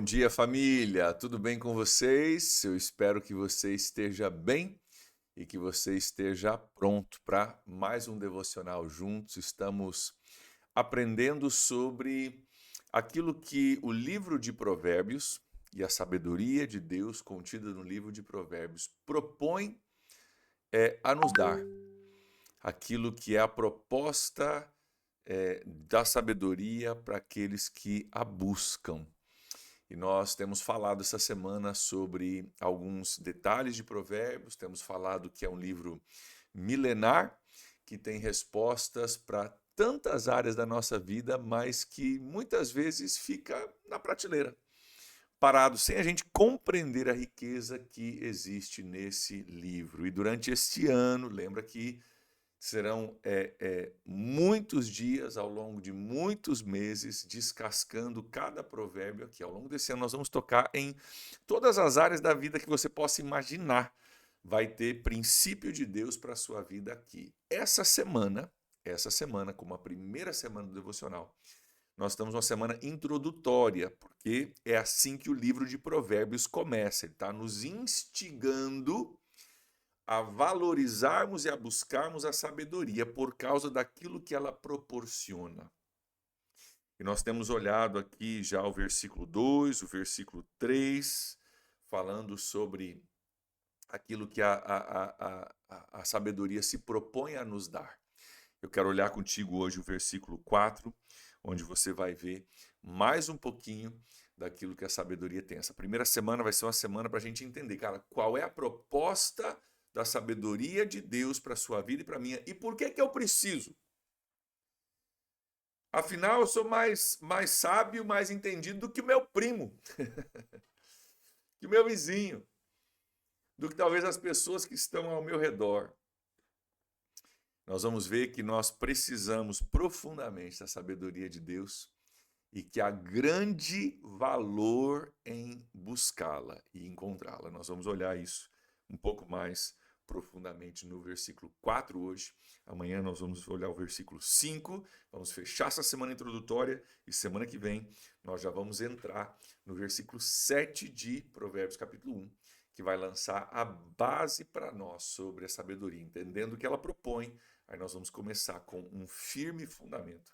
dia, família! Tudo bem com vocês? Eu espero que você esteja bem e que você esteja pronto para mais um devocional juntos. Estamos aprendendo sobre aquilo que o livro de Provérbios e a sabedoria de Deus contida no livro de Provérbios propõe a nos dar. Aquilo que é a proposta da sabedoria para aqueles que a buscam. E nós temos falado essa semana sobre alguns detalhes de Provérbios, temos falado que é um livro milenar, que tem respostas para tantas áreas da nossa vida, mas que muitas vezes fica na prateleira, parado, sem a gente compreender a riqueza que existe nesse livro. E durante este ano, lembra que serão muitos dias ao longo de muitos meses descascando cada provérbio aqui. Ao longo desse ano nós vamos tocar em todas as áreas da vida que você possa imaginar. Vai ter princípio de Deus para a sua vida aqui. Essa semana, como a primeira semana do devocional, nós estamos numa semana introdutória, porque é assim que o livro de Provérbios começa. Ele está nos instigando a valorizarmos e a buscarmos a sabedoria por causa daquilo que ela proporciona. E nós temos olhado aqui já o versículo 2, o versículo 3, falando sobre aquilo que a sabedoria se propõe a nos dar. Eu quero olhar contigo hoje o versículo 4, onde você vai ver mais um pouquinho daquilo que a sabedoria tem. Essa primeira semana vai ser uma semana para a gente entender, cara, qual é a proposta da sabedoria de Deus para a sua vida e para a minha. E por que eu preciso? Afinal, eu sou mais sábio, mais entendido do que o meu primo, que o meu vizinho, do que talvez as pessoas que estão ao meu redor. Nós vamos ver que nós precisamos profundamente da sabedoria de Deus e que há grande valor em buscá-la e encontrá-la. Nós vamos olhar isso um pouco mais profundamente no versículo 4 hoje. Amanhã nós vamos olhar o versículo 5, vamos fechar essa semana introdutória e semana que vem nós já vamos entrar no versículo 7 de Provérbios capítulo 1, que vai lançar a base para nós sobre a sabedoria, entendendo o que ela propõe. Aí nós vamos começar com um firme fundamento,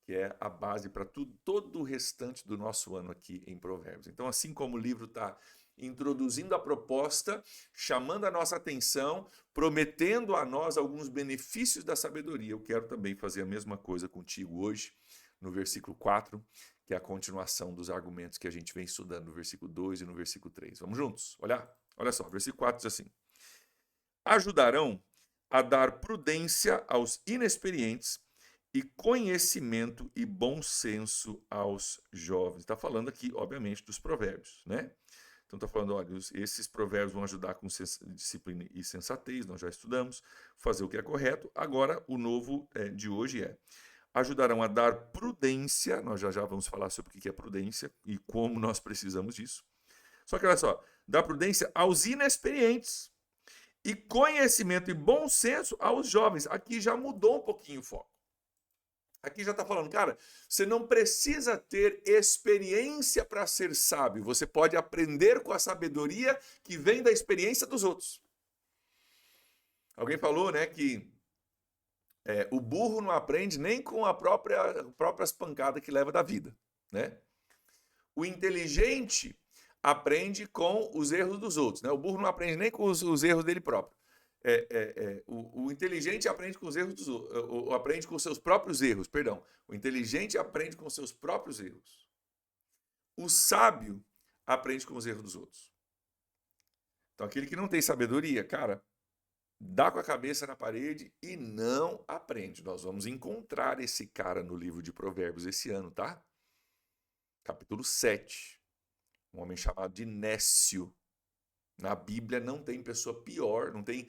que é a base para todo o restante do nosso ano aqui em Provérbios. Então, assim como o livro está introduzindo a proposta, chamando a nossa atenção, prometendo a nós alguns benefícios da sabedoria, eu quero também fazer a mesma coisa contigo hoje, no versículo 4, que é a continuação dos argumentos que a gente vem estudando no versículo 2 e no versículo 3. Vamos juntos? Olha só, versículo 4 diz assim: ajudarão a dar prudência aos inexperientes e conhecimento e bom senso aos jovens. Está falando aqui, obviamente, dos provérbios, né? Então está falando, olha, esses provérbios vão ajudar com disciplina e sensatez, nós já estudamos, fazer o que é correto. Agora, o novo de hoje ajudarão a dar prudência, nós já vamos falar sobre o que é prudência e como nós precisamos disso. Só que olha só, dar prudência aos inexperientes e conhecimento e bom senso aos jovens. Aqui já mudou um pouquinho o foco. Aqui já está falando, cara, você não precisa ter experiência para ser sábio. Você pode aprender com a sabedoria que vem da experiência dos outros. Alguém falou, né, que o burro não aprende nem com a próprias pancadas que leva da vida, né? O inteligente aprende com os erros dos outros, né? O burro não aprende nem com os erros dele próprio. O inteligente aprende com os erros dos outros, aprende com seus próprios erros, perdão. O inteligente aprende com seus próprios erros. O sábio aprende com os erros dos outros. Então, aquele que não tem sabedoria, cara, dá com a cabeça na parede e não aprende. Nós vamos encontrar esse cara no livro de Provérbios esse ano, tá? Capítulo 7. Um homem chamado de Nécio. Na Bíblia não tem pessoa pior, não tem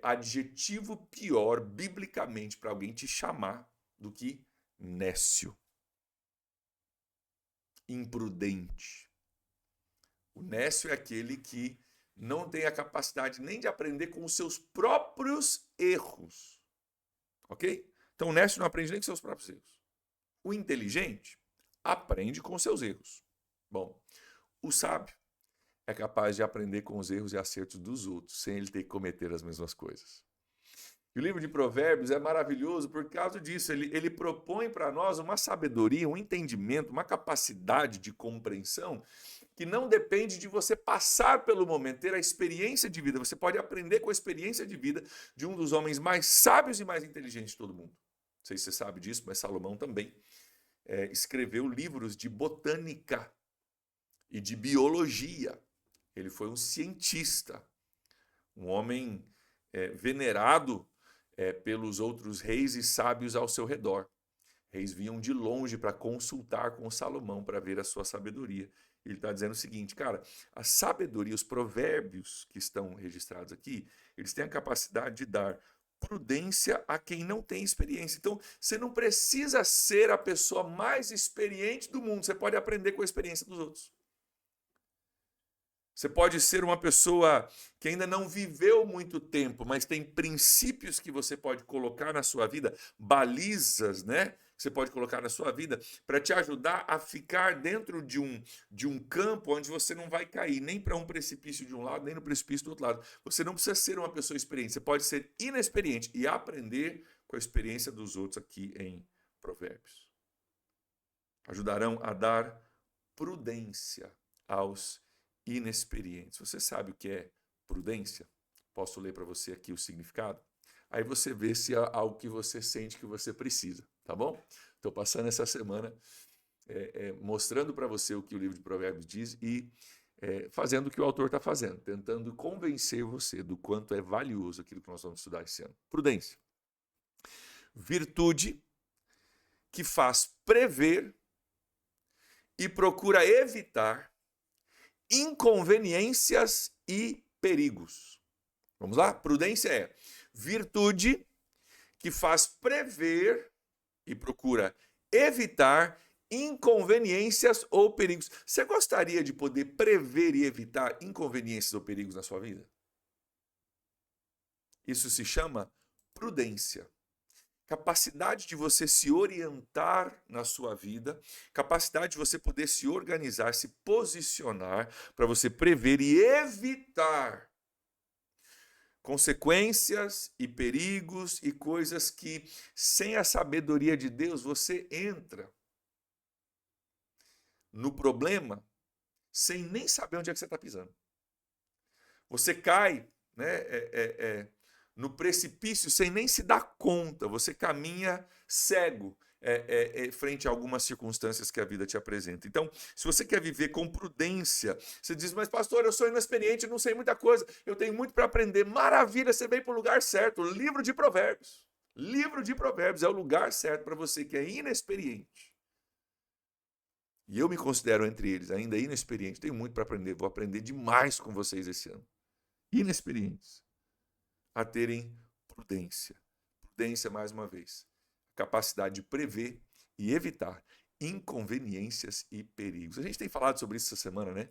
adjetivo pior biblicamente para alguém te chamar do que nécio, imprudente. O nécio é aquele que não tem a capacidade nem de aprender com os seus próprios erros, ok? Então o nécio não aprende nem com seus próprios erros. O inteligente aprende com seus erros. Bom, O sábio é capaz de aprender com os erros e acertos dos outros, sem ele ter que cometer as mesmas coisas. E o livro de Provérbios é maravilhoso por causa disso. Ele propõe para nós uma sabedoria, um entendimento, uma capacidade de compreensão que não depende de você passar pelo momento, ter a experiência de vida. Você pode aprender com a experiência de vida de um dos homens mais sábios e mais inteligentes de todo mundo. Não sei se você sabe disso, mas Salomão também escreveu livros de botânica e de biologia. Ele foi um cientista, um homem venerado pelos outros reis e sábios ao seu redor. Reis vinham de longe para consultar com Salomão para ver a sua sabedoria. Ele está dizendo o seguinte, cara, a sabedoria, os provérbios que estão registrados aqui, eles têm a capacidade de dar prudência a quem não tem experiência. Então, você não precisa ser a pessoa mais experiente do mundo, você pode aprender com a experiência dos outros. Você pode ser uma pessoa que ainda não viveu muito tempo, mas tem princípios que você pode colocar na sua vida, balizas, né? Que você pode colocar na sua vida para te ajudar a ficar dentro de um campo onde você não vai cair nem para um precipício de um lado, nem no precipício do outro lado. Você não precisa ser uma pessoa experiente, você pode ser inexperiente e aprender com a experiência dos outros aqui em Provérbios. Ajudarão a dar prudência aos inexperientes. Você sabe o que é prudência? Posso ler para você aqui o significado? Aí você vê se é algo que você sente que você precisa, tá bom? Estou passando essa semana mostrando para você o que o livro de Provérbios diz e fazendo o que o autor está fazendo, tentando convencer você do quanto é valioso aquilo que nós vamos estudar esse ano. Prudência. Virtude que faz prever e procura evitar inconveniências e perigos. Vamos lá? Prudência é virtude que faz prever e procura evitar inconveniências ou perigos. Você gostaria de poder prever e evitar inconveniências ou perigos na sua vida? Isso se chama prudência. Capacidade de você se orientar na sua vida, capacidade de você poder se organizar, se posicionar para você prever e evitar consequências e perigos e coisas que, sem a sabedoria de Deus, você entra no problema sem nem saber onde é que você está pisando. Você cai, né, no precipício sem nem se dar conta, você caminha cego frente a algumas circunstâncias que a vida te apresenta. Então, se você quer viver com prudência, você diz, mas pastor, eu sou inexperiente, eu não sei muita coisa, eu tenho muito para aprender. Maravilha, você veio para o lugar certo, o livro de Provérbios. Livro de Provérbios é o lugar certo para você que é inexperiente. E eu me considero entre eles ainda inexperiente, tenho muito para aprender, vou aprender demais com vocês esse ano. Inexperientes. A terem prudência. Prudência, mais uma vez, capacidade de prever e evitar inconveniências e perigos. A gente tem falado sobre isso essa semana, né?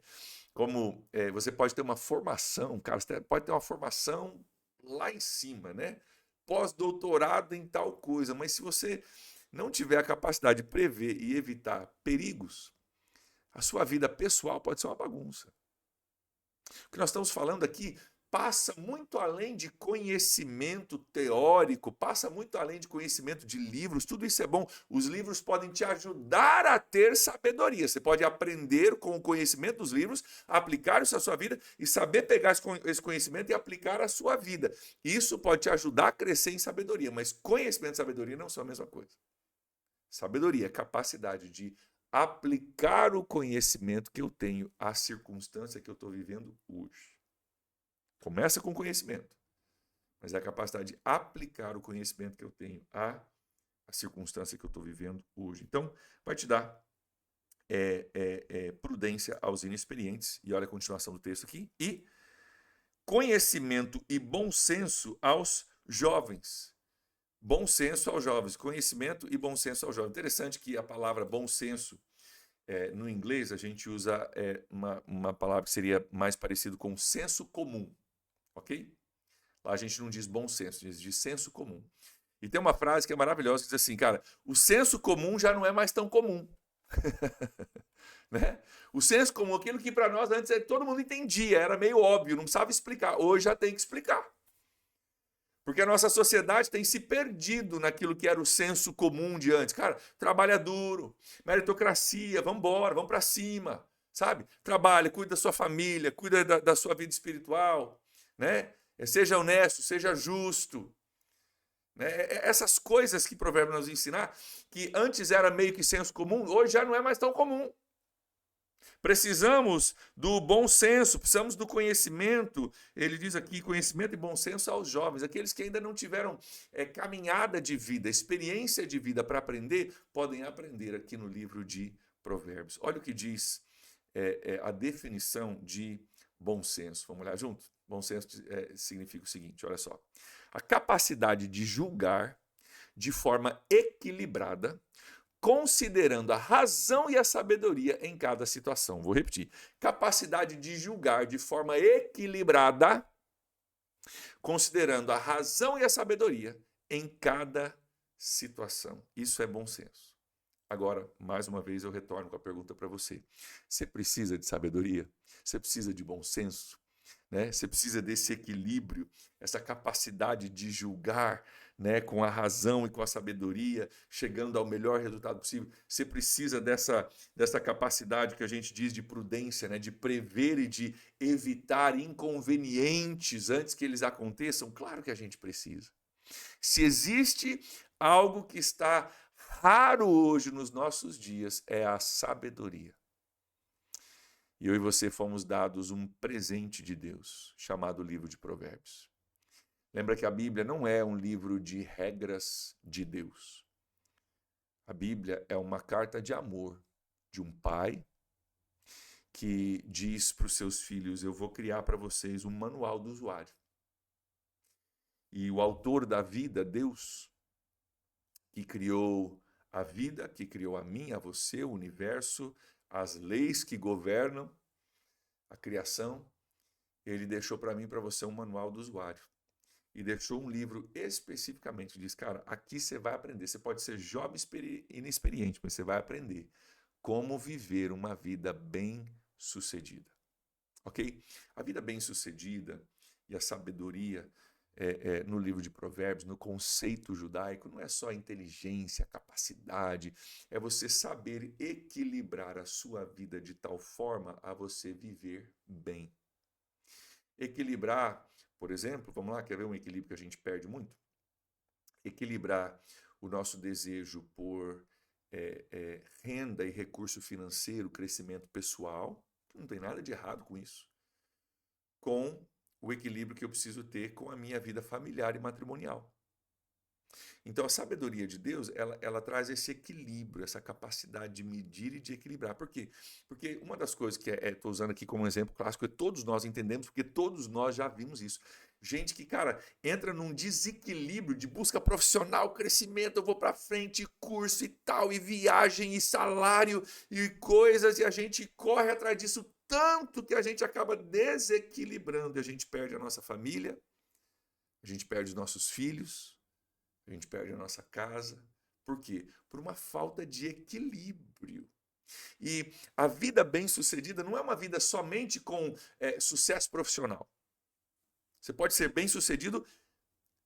Como você pode ter uma formação, cara, você pode ter uma formação lá em cima, né? Pós-doutorado em tal coisa, mas se você não tiver a capacidade de prever e evitar perigos, a sua vida pessoal pode ser uma bagunça. O que nós estamos falando aqui passa muito além de conhecimento teórico, passa muito além de conhecimento de livros, tudo isso é bom. Os livros podem te ajudar a ter sabedoria. Você pode aprender com o conhecimento dos livros, aplicar isso à sua vida e saber pegar esse conhecimento e aplicar à sua vida. Isso pode te ajudar a crescer em sabedoria, mas conhecimento e sabedoria não são a mesma coisa. Sabedoria é capacidade de aplicar o conhecimento que eu tenho à circunstância que eu estou vivendo hoje. Começa com conhecimento, mas é a capacidade de aplicar o conhecimento que eu tenho à circunstância que eu estou vivendo hoje. Então, vai te dar prudência aos inexperientes, e olha a continuação do texto aqui, e conhecimento e bom senso aos jovens. Bom senso aos jovens, conhecimento e bom senso aos jovens. Interessante que a palavra bom senso, no inglês, a gente usa uma palavra que seria mais parecido com senso comum. Ok? Lá a gente não diz bom senso, diz senso comum. E tem uma frase que é maravilhosa, que diz assim, cara, o senso comum já não é mais tão comum. Né? O senso comum, aquilo que para nós antes todo mundo entendia, era meio óbvio, não precisava explicar. Hoje já tem que explicar. Porque a nossa sociedade tem se perdido naquilo que era o senso comum de antes. Cara, trabalha duro, meritocracia, vamos embora, vamos para cima, sabe? Trabalha, cuida da sua família, cuida da sua vida espiritual, né? Seja honesto, seja justo. Né? Essas coisas que Provérbios nos ensinar, que antes era meio que senso comum, hoje já não é mais tão comum. Precisamos do bom senso, precisamos do conhecimento. Ele diz aqui, conhecimento e bom senso aos jovens, aqueles que ainda não tiveram caminhada de vida, experiência de vida para aprender, podem aprender aqui no livro de Provérbios. Olha o que diz a definição de bom senso. Vamos olhar junto? Bom senso significa o seguinte, olha só. A capacidade de julgar de forma equilibrada, considerando a razão e a sabedoria em cada situação. Vou repetir. Capacidade de julgar de forma equilibrada, considerando a razão e a sabedoria em cada situação. Isso é bom senso. Agora, mais uma vez, eu retorno com a pergunta para você. Você precisa de sabedoria? Você precisa de bom senso? Né? Você precisa desse equilíbrio, essa capacidade de julgar, né, com a razão e com a sabedoria, chegando ao melhor resultado possível. Você precisa dessa capacidade que a gente diz de prudência, né, de prever e de evitar inconvenientes antes que eles aconteçam. Claro que a gente precisa. Se existe algo que está raro hoje nos nossos dias, é a sabedoria. E eu e você fomos dados um presente de Deus, chamado livro de Provérbios. Lembra que a Bíblia não é um livro de regras de Deus. A Bíblia é uma carta de amor de um pai que diz para os seus filhos: eu vou criar para vocês um manual do usuário. E o autor da vida, Deus, que criou a vida, que criou a mim, a você, o universo, as leis que governam a criação, ele deixou para mim e para você um manual do usuário. E deixou um livro especificamente, diz, cara, aqui você vai aprender. Você pode ser jovem inexperiente, mas você vai aprender como viver uma vida bem-sucedida. Ok? A vida bem-sucedida e a sabedoria no livro de Provérbios, no conceito judaico, não é só inteligência, capacidade, é você saber equilibrar a sua vida de tal forma a você viver bem. Equilibrar, por exemplo, vamos lá, quer ver um equilíbrio que a gente perde muito? Equilibrar o nosso desejo por renda e recurso financeiro, crescimento pessoal, não tem nada de errado com isso, com o equilíbrio que eu preciso ter com a minha vida familiar e matrimonial. Então, a sabedoria de Deus, ela traz esse equilíbrio, essa capacidade de medir e de equilibrar. Por quê? Porque uma das coisas que estou usando aqui como exemplo clássico, todos nós entendemos, porque todos nós já vimos isso. Gente que, cara, entra num desequilíbrio de busca profissional, crescimento, eu vou para frente, curso e tal, e viagem, e salário, e coisas, e a gente corre atrás disso tanto que a gente acaba desequilibrando, e a gente perde a nossa família, a gente perde os nossos filhos, a gente perde a nossa casa. Por quê? Por uma falta de equilíbrio. E a vida bem-sucedida não é uma vida somente com sucesso profissional. Você pode ser bem-sucedido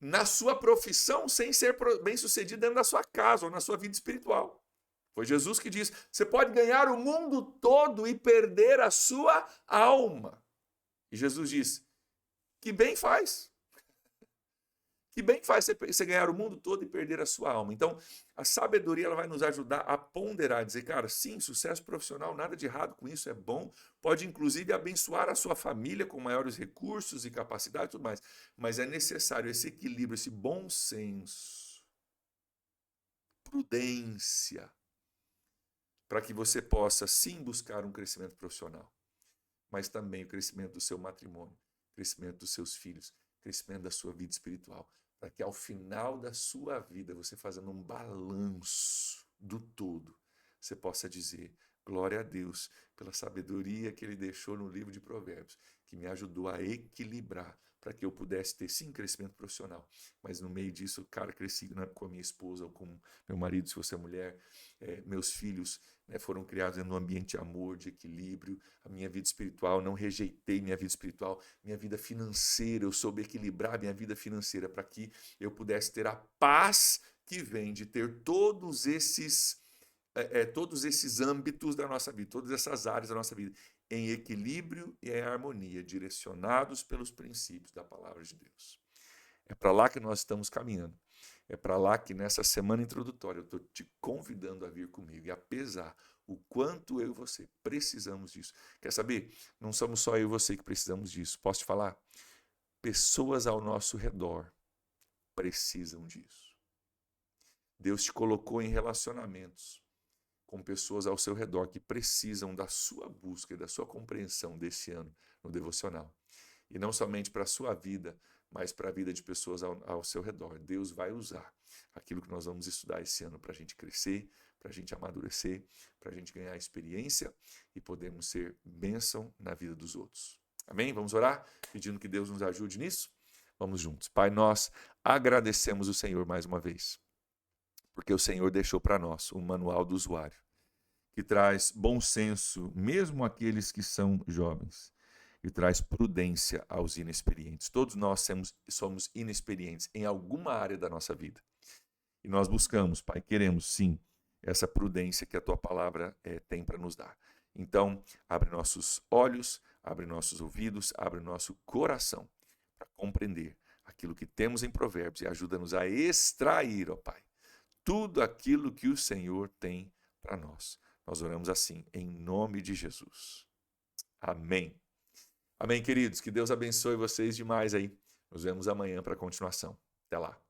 na sua profissão sem ser bem-sucedido dentro da sua casa ou na sua vida espiritual. Foi Jesus que diz, você pode ganhar o mundo todo e perder a sua alma. E Jesus diz, que bem faz. Que bem faz você ganhar o mundo todo e perder a sua alma. Então, a sabedoria ela vai nos ajudar a ponderar, dizer, cara, sim, sucesso profissional, nada de errado com isso, é bom. Pode, inclusive, abençoar a sua família com maiores recursos e capacidade e tudo mais. Mas é necessário esse equilíbrio, esse bom senso, prudência, para que você possa, sim, buscar um crescimento profissional, mas também o crescimento do seu matrimônio, o crescimento dos seus filhos, o crescimento da sua vida espiritual, para que ao final da sua vida, você fazendo um balanço do todo, você possa dizer, glória a Deus pela sabedoria que Ele deixou no livro de Provérbios, que me ajudou a equilibrar para que eu pudesse ter, sim, crescimento profissional. Mas no meio disso, cara, cresci, né, com a minha esposa ou com meu marido, se você é mulher, meus filhos, né, foram criados em um ambiente de amor, de equilíbrio, a minha vida espiritual, não rejeitei minha vida espiritual, minha vida financeira, eu soube equilibrar minha vida financeira para que eu pudesse ter a paz que vem de ter todos esses âmbitos da nossa vida, todas essas áreas da nossa vida, em equilíbrio e em harmonia, direcionados pelos princípios da palavra de Deus. É para lá que nós estamos caminhando. É para lá que nessa semana introdutória eu estou te convidando a vir comigo. E apesar o quanto eu e você precisamos disso. Quer saber? Não somos só eu e você que precisamos disso. Posso te falar? Pessoas ao nosso redor precisam disso. Deus te colocou em relacionamentos com pessoas ao seu redor que precisam da sua busca e da sua compreensão desse ano no devocional. E não somente para a sua vida, mas para a vida de pessoas ao seu redor. Deus vai usar aquilo que nós vamos estudar esse ano para a gente crescer, para a gente amadurecer, para a gente ganhar experiência e podermos ser bênção na vida dos outros. Amém? Vamos orar pedindo que Deus nos ajude nisso? Vamos juntos. Pai, nós agradecemos o Senhor mais uma vez, porque o Senhor deixou para nós um manual do usuário, que traz bom senso, mesmo aqueles que são jovens, e traz prudência aos inexperientes. Todos nós somos inexperientes em alguma área da nossa vida. E nós buscamos, Pai, queremos sim, essa prudência que a Tua palavra tem para nos dar. Então, abre nossos olhos, abre nossos ouvidos, abre nosso coração para compreender aquilo que temos em Provérbios e ajuda-nos a extrair, ó Pai, tudo aquilo que o Senhor tem para nós. Nós oramos assim, em nome de Jesus. Amém. Amém, queridos. Que Deus abençoe vocês demais aí. Nos vemos amanhã para a continuação. Até lá.